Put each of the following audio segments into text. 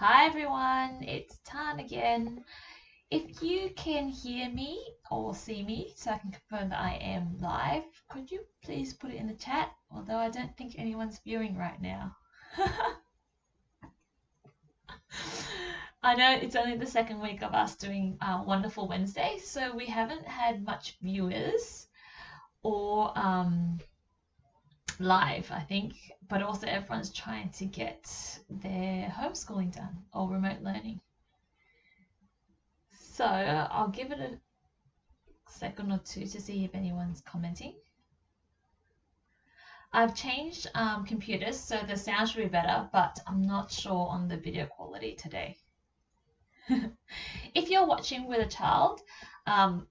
Hi everyone, it's Tan again. If you can hear me or see me so I can confirm that I am live, could you please put it in the chat? Although I don't think anyone's viewing right now. I know it's only the second week of us doing Wonderful Wednesday, so we haven't had much viewers or live, I think, but also everyone's trying to get their homeschooling done or remote learning. So I'll give it a second or two to see if anyone's commenting. I've changed computers, so the sound should be better, but I'm not sure on the video quality today. If you're watching with a child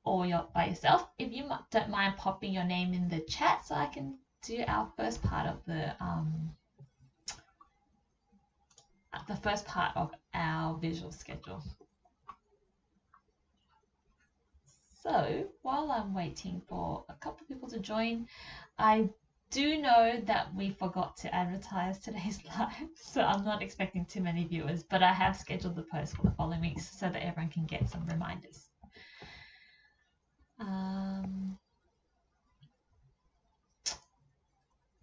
or you're by yourself, if you don't mind popping your name in the chat so I can do our first part of our visual schedule. So while I'm waiting for a couple of people to join, I do know that we forgot to advertise today's live, so I'm not expecting too many viewers, but I have scheduled the post for the following weeks so that everyone can get some reminders.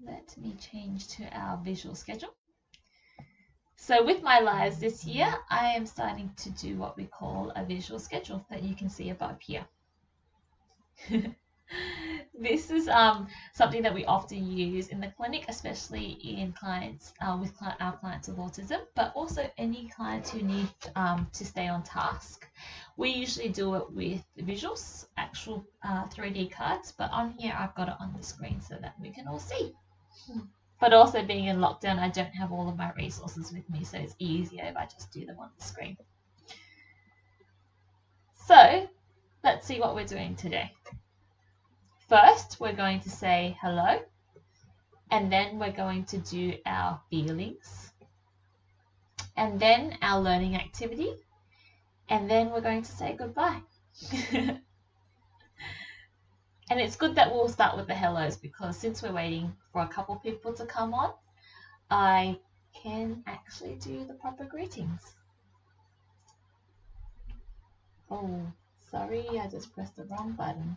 Let me change to our visual schedule. So with my lives this year, I am starting to do what we call a visual schedule that you can see above here. This is something that we often use in the clinic, especially in clients with our clients with autism, but also any clients who need to stay on task. We usually do it with visuals, actual 3D cards, but on here I've got it on the screen so that we can all see. But also being in lockdown, I don't have all of my resources with me, so it's easier if I just do them on the screen. So let's see what we're doing today. First, we're going to say hello, and then we're going to do our feelings, and then our learning activity, and then we're going to say goodbye. And it's good that we'll start with the hellos, because since we're waiting for a couple people to come on, I can actually do the proper greetings. Oh, sorry, I just pressed the wrong button.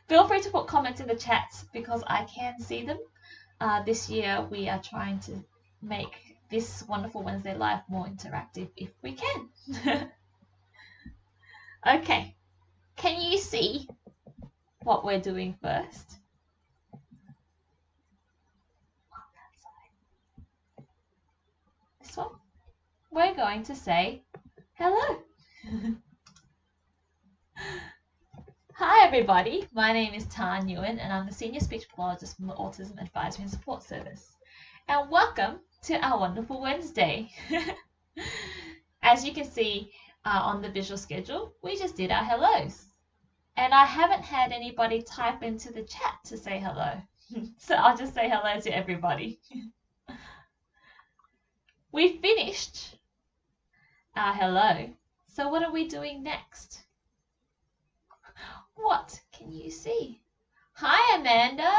Feel free to put comments in the chat because I can see them. This year we are trying to make this Wonderful Wednesday Live more interactive if we can. Okay, can you see what we're doing first? This one. We're going to say hello. Hi everybody, my name is Tan Nguyen and I'm the Senior Speech Pathologist from the Autism Advisory and Support Service. And welcome to our Wonderful Wednesday. As you can see on the visual schedule, we just did our hellos. And I haven't had anybody type into the chat to say hello. So I'll just say hello to everybody. We finished our hello. So what are we doing next? What can you see? Hi, Amanda.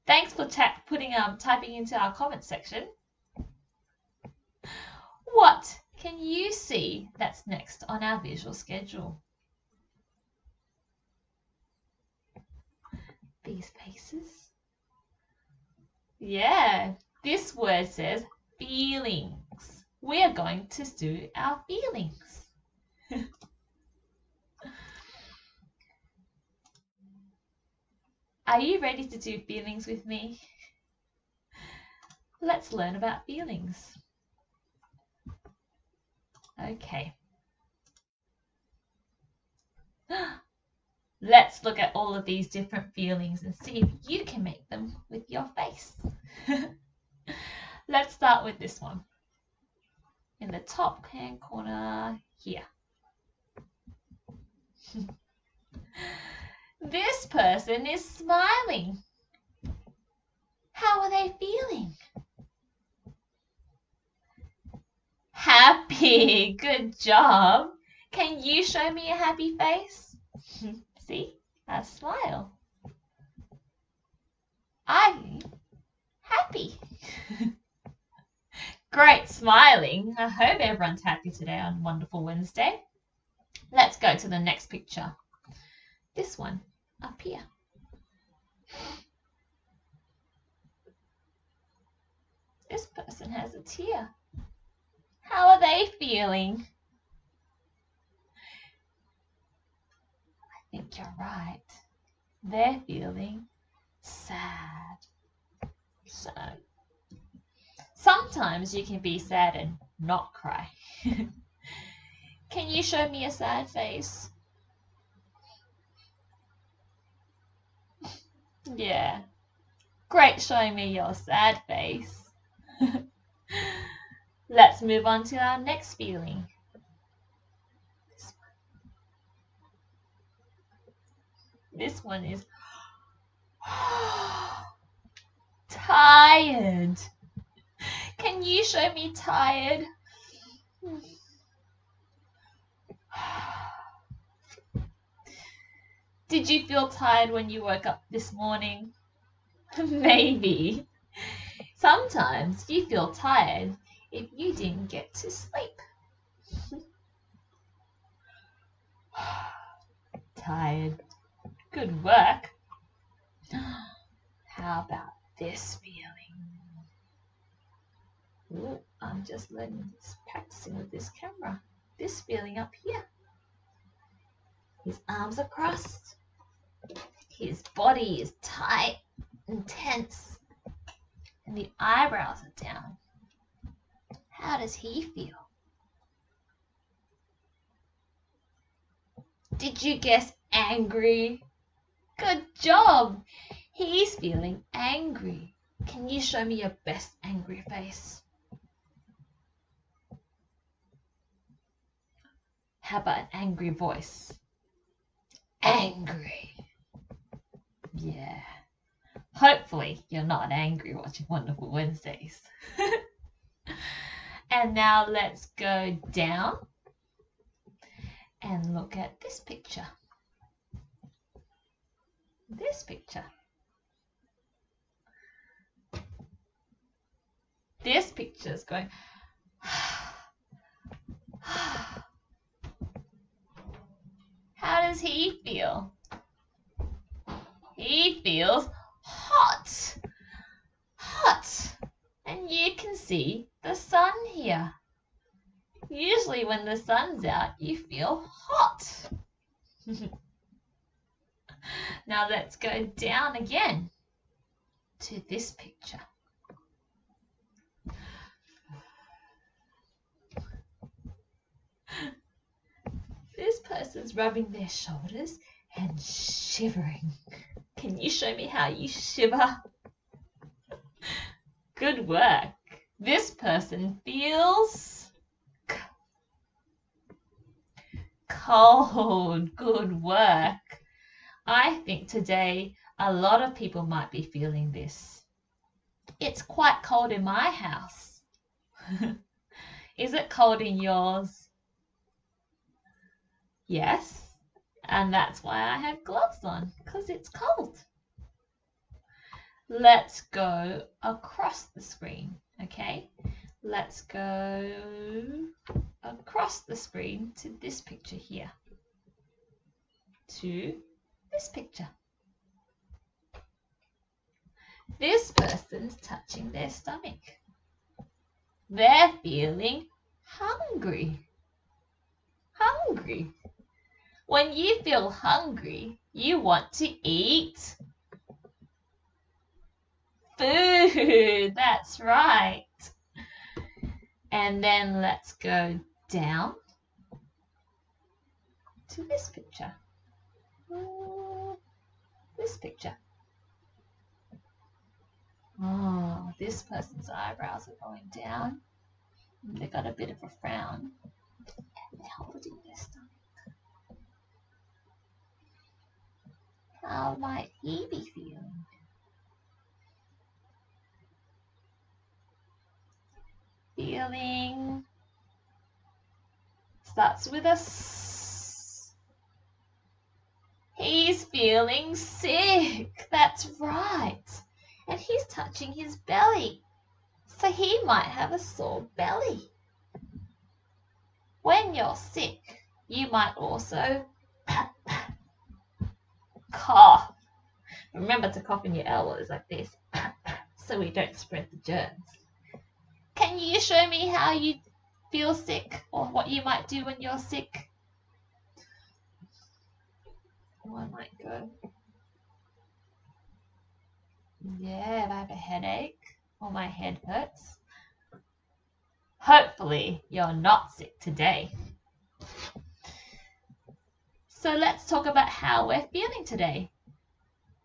Thanks for typing into our comment section. What can you see that's next on our visual schedule? These faces. Yeah, this word says feelings. We are going to do our feelings. Are you ready to do feelings with me? Let's learn about feelings. Okay. Let's look at all of these different feelings and see if you can make them with your face. Let's start with this one. In the top hand corner here. This person is smiling. How are they feeling? Happy. Good job. Can you show me a happy face? See? A smile. I'm happy. Great, smiling. I hope everyone's happy today on Wonderful Wednesday. Let's go to the next picture. This one up here. This person has a tear. How are they feeling? I think you're right. They're feeling sad. So, sometimes you can be sad and not cry. Can you show me a sad face? Yeah. Great showing me your sad face. Let's move on to our next feeling. This one is tired. Can you show me tired? Did you feel tired when you woke up this morning? Maybe. Sometimes you feel tired if you didn't get to sleep. Tired. Good work. How about this feeling? Ooh, I'm just practicing with this camera. This feeling up here. His arms are crossed. His body is tight and tense. And the eyebrows are down. How does he feel? Did you guess angry? Good job! He's feeling angry. Can you show me your best angry face? How about an angry voice? Angry. Yeah. Hopefully you're not angry watching Wonderful Wednesdays. And now let's go down and look at this picture. This picture. This picture is going How does he feel? He feels hot. Hot. And you can see the sun here. Usually when the sun's out, you feel hot. Now let's go down again to this picture. This person's rubbing their shoulders and shivering. Can you show me how you shiver? Good work. This person feels cold. Good work. I think today a lot of people might be feeling this. It's quite cold in my house. Is it cold in yours? Yes, and that's why I have gloves on, because it's cold. Let's go across the screen, okay? Let's go across the screen to this picture here. To this picture. This person's touching their stomach. They're feeling hungry. Hungry. When you feel hungry, you want to eat food. That's right. And then let's go down to this picture. This picture. Oh, this person's eyebrows are going down. They've got a bit of a frown. And they're holding their stomach. How might he be feeling? Feeling starts with a S. He's feeling sick. That's right. And he's touching his belly. So he might have a sore belly. When you're sick, you might also cough. Remember to cough in your elbows like this so we don't spread the germs. Can you show me how you feel sick or what you might do when you're sick? Oh, I might go. Yeah, if I have a headache or my head hurts. Hopefully you're not sick today. So let's talk about how we're feeling today.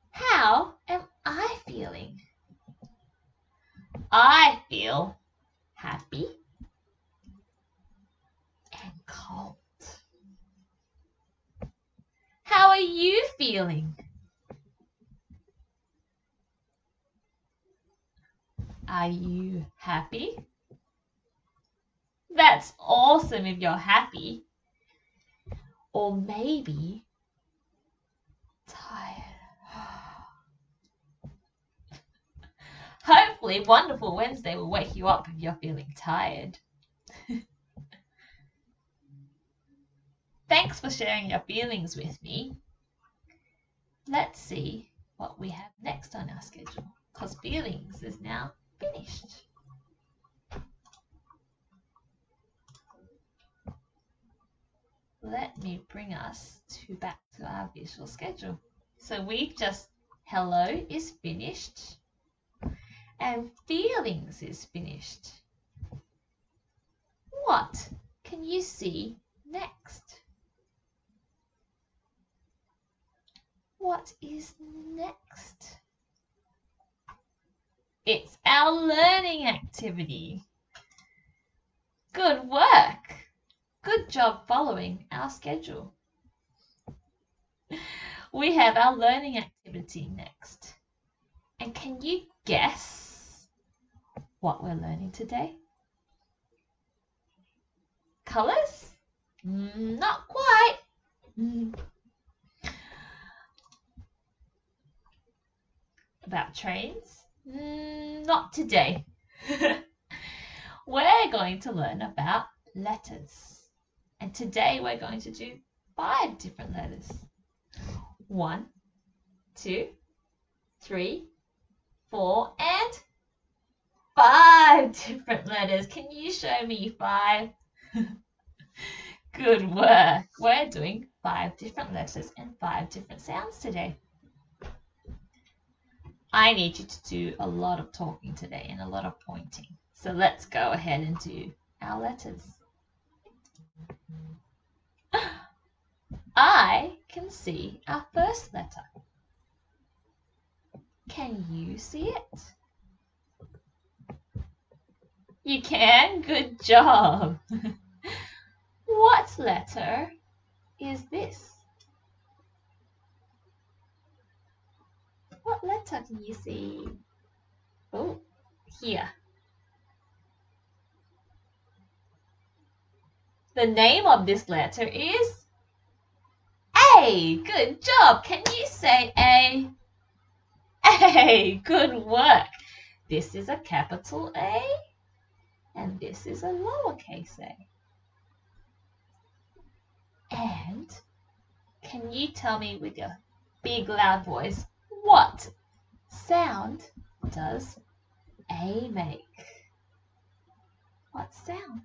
How am I feeling? I feel happy and cold. How are you feeling? Are you happy? That's awesome if you're happy. Or maybe tired. Hopefully, Wonderful Wednesday will wake you up if you're feeling tired. Thanks for sharing your feelings with me. Let's see what we have next on our schedule, because feelings is now finished. Let me bring us back to our visual schedule. So we've just, hello is finished and feelings is finished. What can you see next? What is next? It's our learning activity. Good work. Good job following our schedule. We have our learning activity next. And can you guess what we're learning today? Colors? Not quite. About trains? Not today. We're going to learn about letters. And today we're going to do 5 different letters. 1, 2, 3, 4, and 5 different letters. Can you show me 5? Good work. We're doing 5 different letters and 5 different sounds today. I need you to do a lot of talking today and a lot of pointing. So let's go ahead and do our letters. I can see our first letter. Can you see it? You can? Good job. What letter is this? What letter can you see? Oh, here. The name of this letter is A. Good job. Can you say A? A. Good work. This is a capital A and this is a lowercase a. And can you tell me with your big loud voice, what sound does A make? What sound?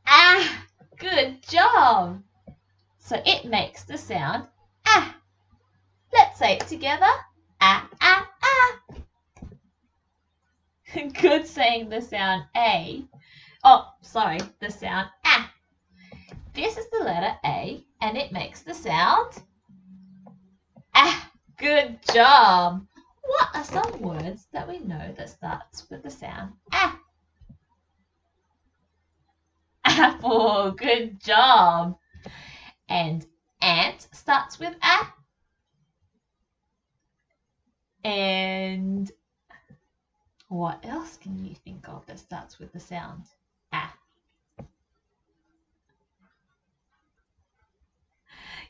Ah, good job. So it makes the sound ah. Let's say it together. Ah, ah, ah. Good saying the sound A. Oh, sorry, the sound ah. This is the letter A and it makes the sound ah. Good job. What are some words that we know that starts with the sound ah? Apple. Good job. And ant starts with a. And what else can you think of that starts with the sound a?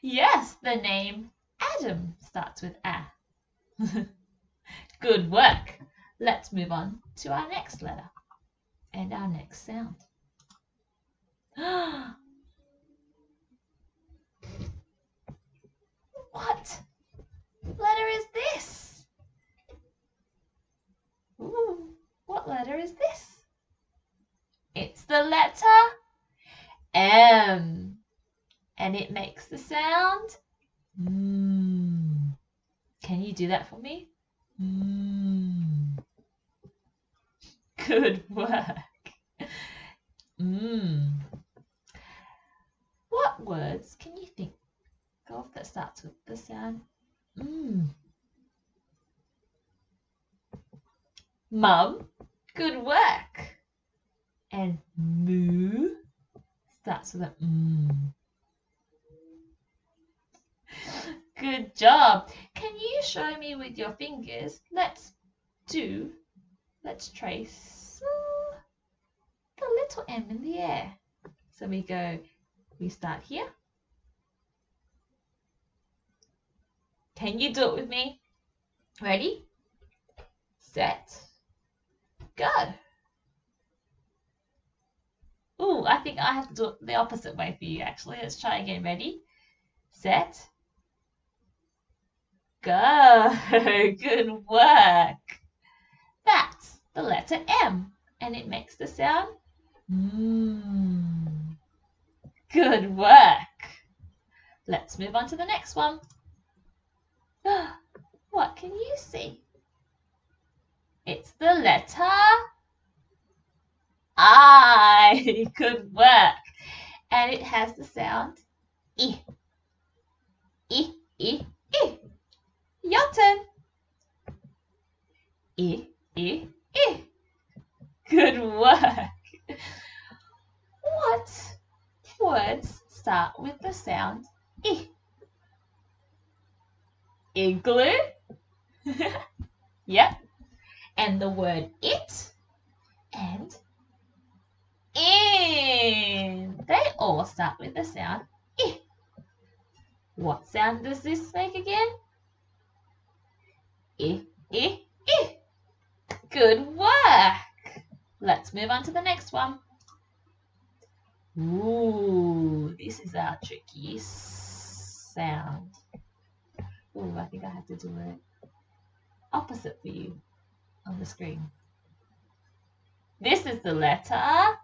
Yes, the name Adam starts with a. Good work. Let's move on to our next letter and our next sound. What letter is this? Ooh, what letter is this? It's the letter M, and it makes the sound mm. Can you do that for me? Mm. Good work. What words can you think of that starts with the sound Mum, good work. And moo starts with a Good job. Can you show me with your fingers? Let's trace the little M in the air. So we start here. Can you do it with me? Ready? Set. Go. Ooh, I think I have to do it the opposite way for you actually. Let's try again. Ready? Set. Go. Good work. That's the letter M, and it makes the sound Good work. Let's move on to the next one. What can you see? It's the letter I. Good work. And it has the sound I. I, I, I. Your turn. I, I, I. Good work. What words start with the sound I? Igloo. Yep. And the word it and in. They all start with the sound I. What sound does this make again? I, I, I. Good work. Let's move on to the next one. Ooh, this is our tricky sound. Ooh, I think I have to do it opposite for you on the screen. This is the letter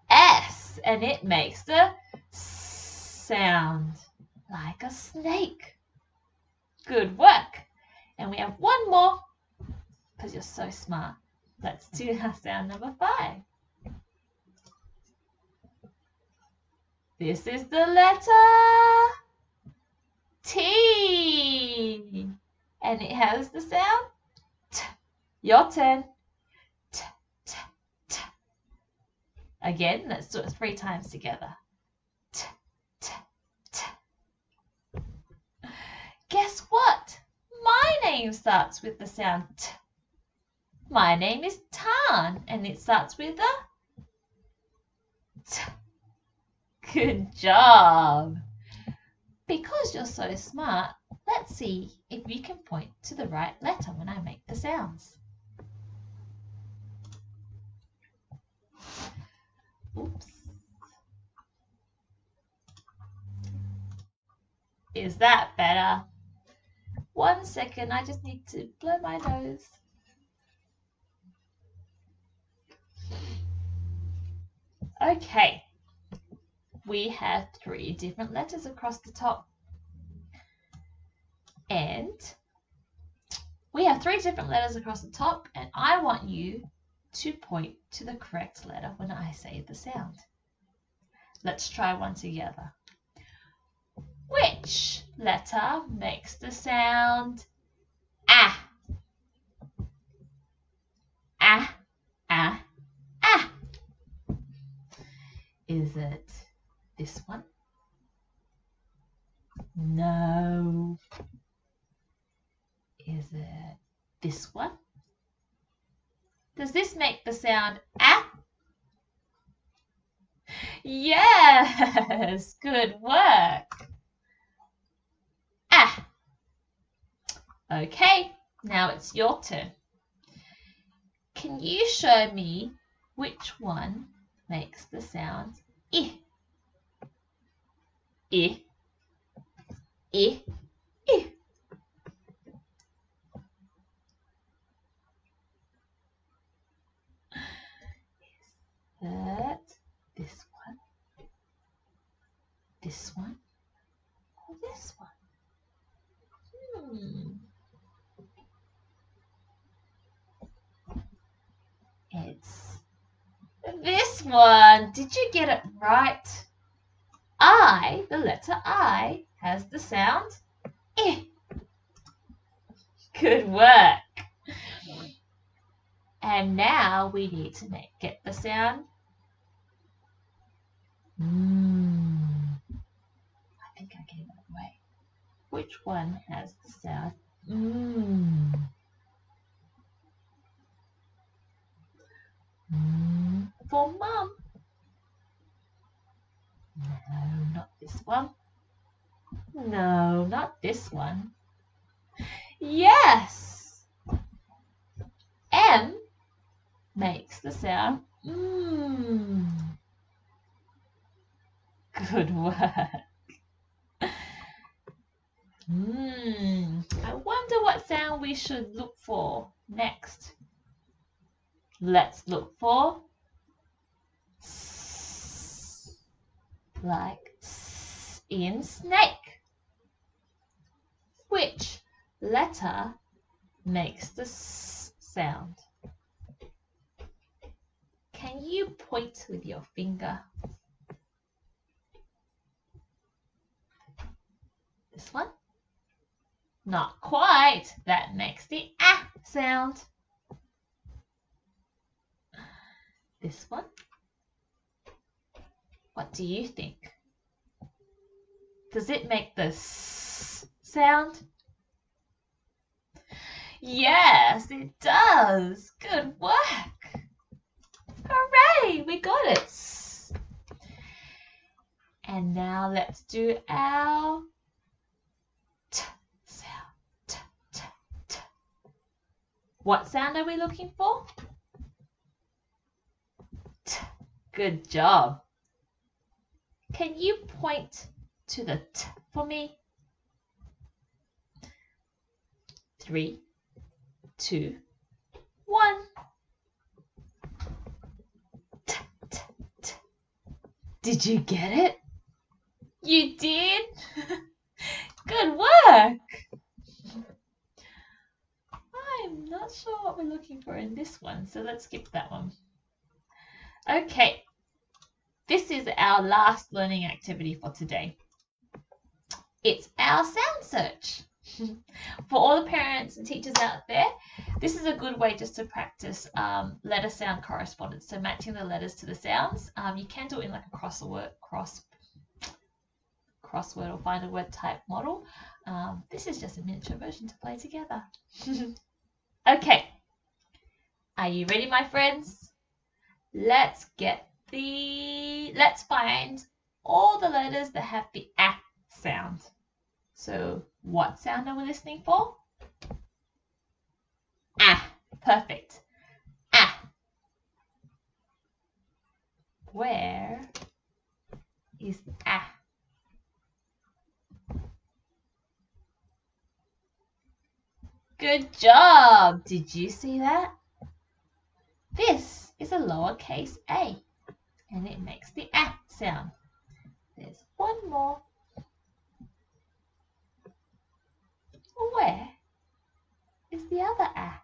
S, and it makes the sound like a snake. Good work. And we have one more, because you're so smart. Let's do our sound number 5. This is the letter T, and it has the sound T. Your turn. T, T, T. Again, let's do it 3 times together. T, T, T. Guess what? My name starts with the sound T. My name is Tan, and it starts with a T. Good job. Because you're so smart, let's see if you can point to the right letter when I make the sounds. Oops. Is that better? 1 second, I just need to blow my nose. Okay. We have 3 different letters across the top. And we have 3 different letters across the top, and I want you to point to the correct letter when I say the sound. Let's try one together. Which letter makes the sound ah? Ah, ah, ah. Is it this one? No. Is it this one? Does this make the sound ah? Yes, good work. Ah. Okay, Now it's your turn. Can you show me which one makes the sound I? I, I, I. That this one, this one, or this one? It's this one. Did you get it right? I, the letter I, has the sound I. Good work. And now we need to get the sound. I think I gave it away. Which one has the sound? For mum. No, not this one. No, not this one. Yes. M makes the sound Good work. I wonder what sound we should look for next. Let's look for S, like S in snake. Which letter makes the S sound? Can you point with your finger? This one? Not quite. That makes the A sound. This one? What do you think? Does it make the S sound? Yes, it does. Good work. Hooray, we got it. And now let's do our T sound. T, T, T. What sound are we looking for? T. Good job. Can you point to the T for me? 3, 2, 1. T, T, T. Did you get it? You did? Good work. I'm not sure what we're looking for in this one, so let's skip that one. Okay, this is our last learning activity for today. It's our sound search. For all the parents and teachers out there, this is a good way just to practice letter sound correspondence, so matching the letters to the sounds. You can do it in like a crossword or find a word type model. This is just a miniature version to play together. Okay, are you ready, my friends? Let's find all the letters that have the A sound. So what sound are we listening for? Ah, perfect. Ah. Where is ah? Good job. Did you see that? This is a lowercase a, and it makes the ah sound. There's one more. Where is the other ah?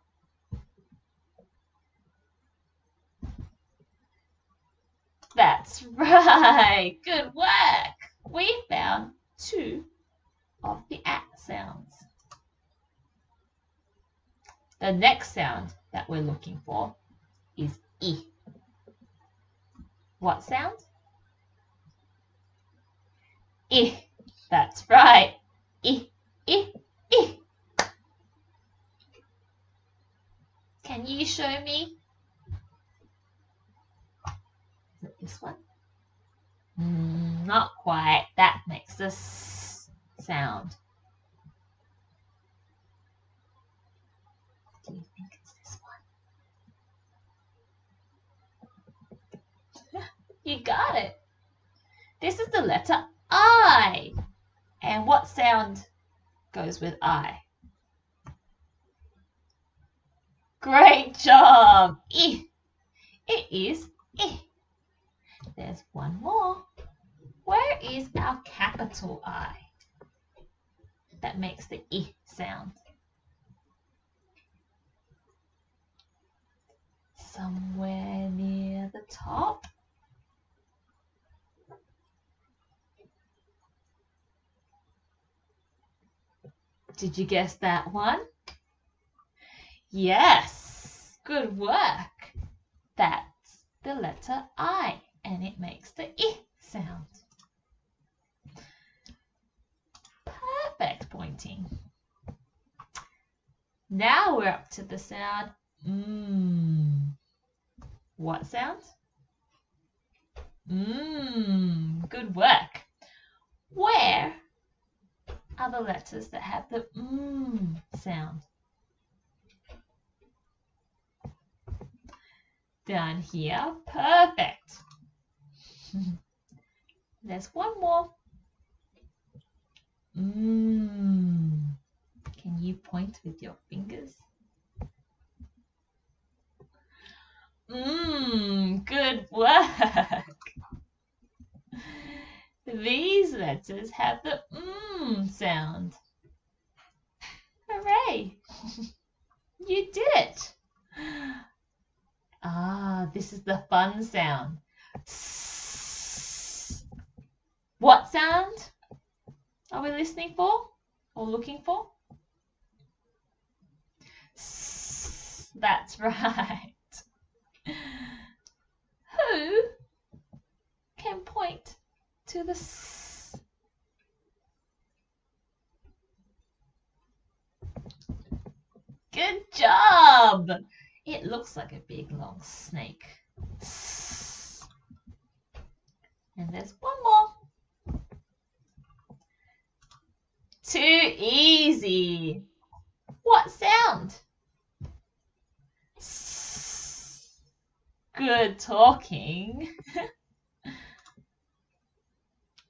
That's right. Good work. We found 2 of the ah sounds. The next sound that we're looking for is I. What sound? I. That's right. I, I, I. Can you show me? Is it this one? Not quite. That makes the S sound. You got it. This is the letter I. And what sound goes with I? Great job. I. It is I. There's one more. Where is our capital I that makes the I sound? Somewhere near the top. Did you guess that one? Yes, good work. That's the letter I, and it makes the I sound. Perfect pointing. Now we're up to the sound What sound? Good work. Where are the letters that have the sound? Down here. Perfect. There's one more. Can you point with your fingers? Good work. These letters have the sound. Hooray! You did it. This is the fun sound. What sound are we listening for or looking for? That's right. Who can point to the S? Good job! It looks like a big long snake. And there's one more. Too easy. What sound? Good talking.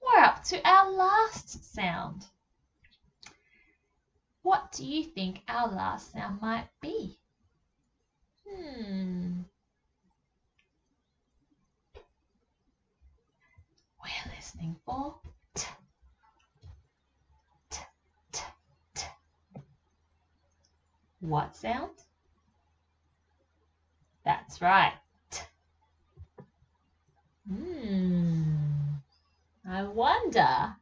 We're up to our last sound. What do you think our last sound might be? We're listening for T. T, T, T. What sound? That's right. T. I wonder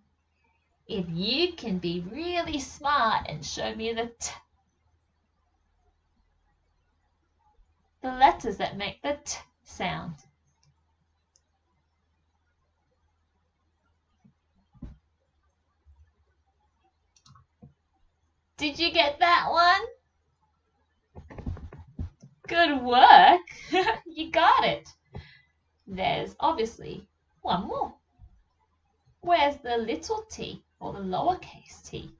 if you can be really smart and show me the T. The letters that make the T sound. Did you get that one? Good work. You got it. There's obviously one more. Where's the little t or the lowercase t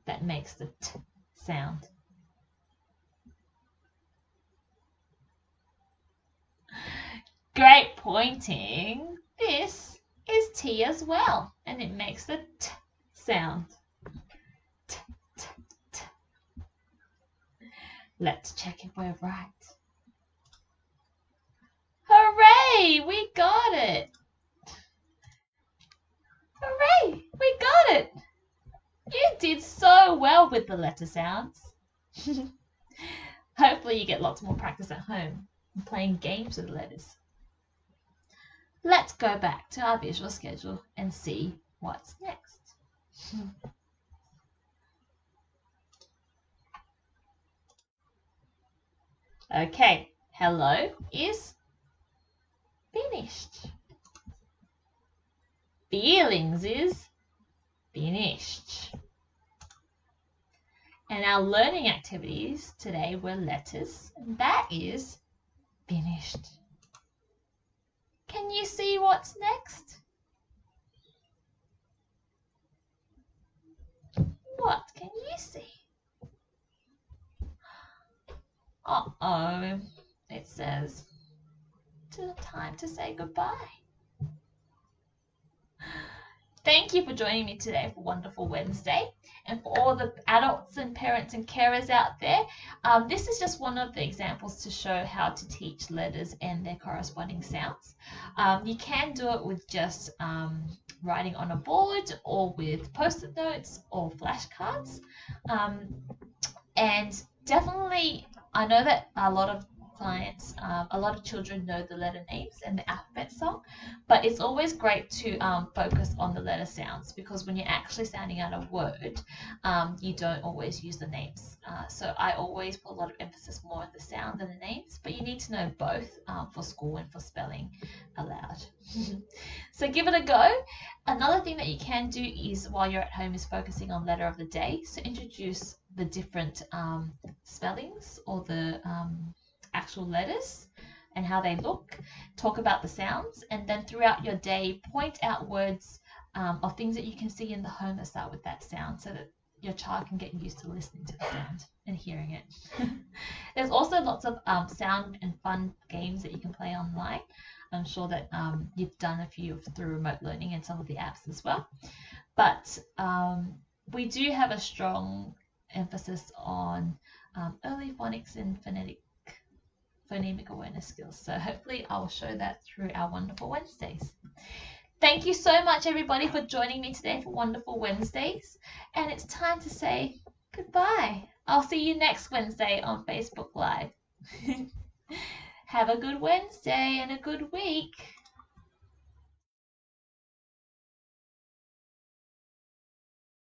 that makes the T sound? Great pointing. This is T as well, and it makes the T sound. T, T, T. Let's check if we're right. Hooray! We got it! Hooray! We got it! You did so well with the letter sounds. Hopefully you get lots more practice at home and playing games with letters. Let's go back to our visual schedule and see what's next. Okay, hello is finished. Feelings is finished. And our learning activities today were letters, and that is finished. Can you see what's next? What can you see? Uh-oh, it says time to say goodbye. Thank you for joining me today for Wonderful Wednesday. And for all the adults and parents and carers out there, this is just one of the examples to show how to teach letters and their corresponding sounds. You can do it with just writing on a board or with post-it notes or flashcards. And definitely, I know that a lot of clients, a lot of children know the letter names and the alphabet song, but it's always great to focus on the letter sounds, because when you're actually sounding out a word, you don't always use the names. So I always put a lot of emphasis more on the sound than the names, but you need to know both for school and for spelling aloud. So give it a go. Another thing that you can do is, while you're at home, is focusing on letter of the day. So introduce the different spellings or the actual letters and how they look. Talk about the sounds, and then throughout your day, point out words or things that you can see in the home that start with that sound, so that your child can get used to listening to the sound and hearing it. There's also lots of sound and fun games that you can play online. I'm sure that you've done a few through remote learning and some of the apps as well. But we do have a strong emphasis on early phonics and phonemic awareness skills. So hopefully I'll show that through our Wonderful Wednesdays. Thank you so much, everybody, for joining me today for Wonderful Wednesdays. And it's time to say goodbye. I'll see you next Wednesday on Facebook Live. Have a good Wednesday and a good week.